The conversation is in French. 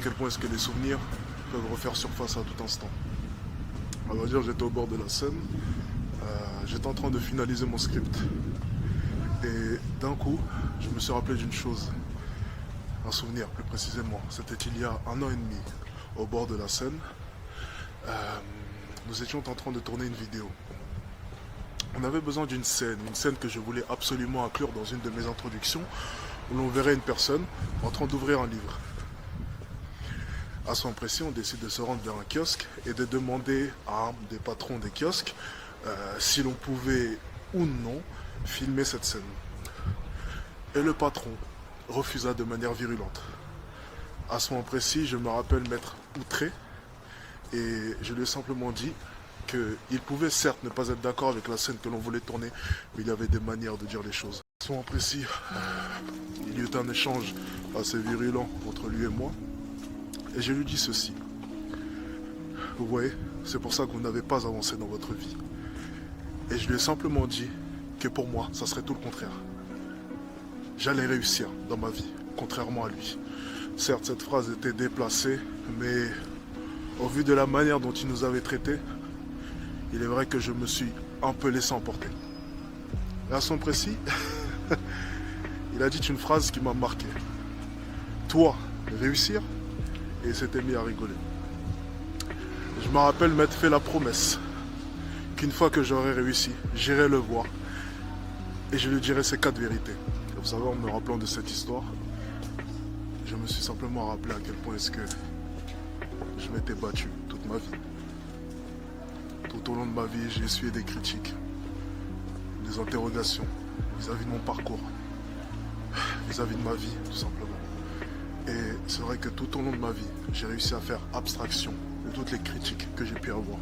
quel point est-ce que les souvenirs peuvent refaire surface à tout instant. On va dire, j'étais au bord de la Seine, j'étais en train de finaliser mon script. Et d'un coup, je me suis rappelé d'une chose, un souvenir plus précisément. C'était il y a 1 an et demi, au bord de la Seine. Nous étions en train de tourner une vidéo. On avait besoin d'une scène que je voulais absolument inclure dans une de mes introductions, où l'on verrait une personne en train d'ouvrir un livre. À ce moment précis, on décide de se rendre vers un kiosque et de demander à un des patrons des kiosques si l'on pouvait ou non filmer cette scène. Et le patron refusa de manière virulente. À ce moment précis, je me rappelle m'être outré et je lui ai simplement dit qu'il pouvait certes ne pas être d'accord avec la scène que l'on voulait tourner, mais il y avait des manières de dire les choses. À ce moment précis, il y eut un échange assez virulent entre lui et moi. Et je lui dis ceci. Vous voyez, c'est pour ça que vous n'avez pas avancé dans votre vie. Et je lui ai simplement dit que pour moi, ça serait tout le contraire. J'allais réussir dans ma vie, contrairement à lui. Certes, cette phrase était déplacée, mais au vu de la manière dont il nous avait traités, il est vrai que je me suis un peu laissé emporter. Et à son précis, il a dit une phrase qui m'a marqué. Toi, réussir? Et il s'était mis à rigoler. Je me rappelle m'être fait la promesse qu'une fois que j'aurais réussi, j'irai le voir et je lui dirai ces 4 vérités. Et vous savez, en me rappelant de cette histoire, je me suis simplement rappelé à quel point est-ce que je m'étais battu toute ma vie. Tout au long de ma vie, j'ai essuyé des critiques, des interrogations vis-à-vis de mon parcours, vis-à-vis de ma vie, tout simplement. Et c'est vrai que tout au long de ma vie, j'ai réussi à faire abstraction de toutes les critiques que j'ai pu avoir.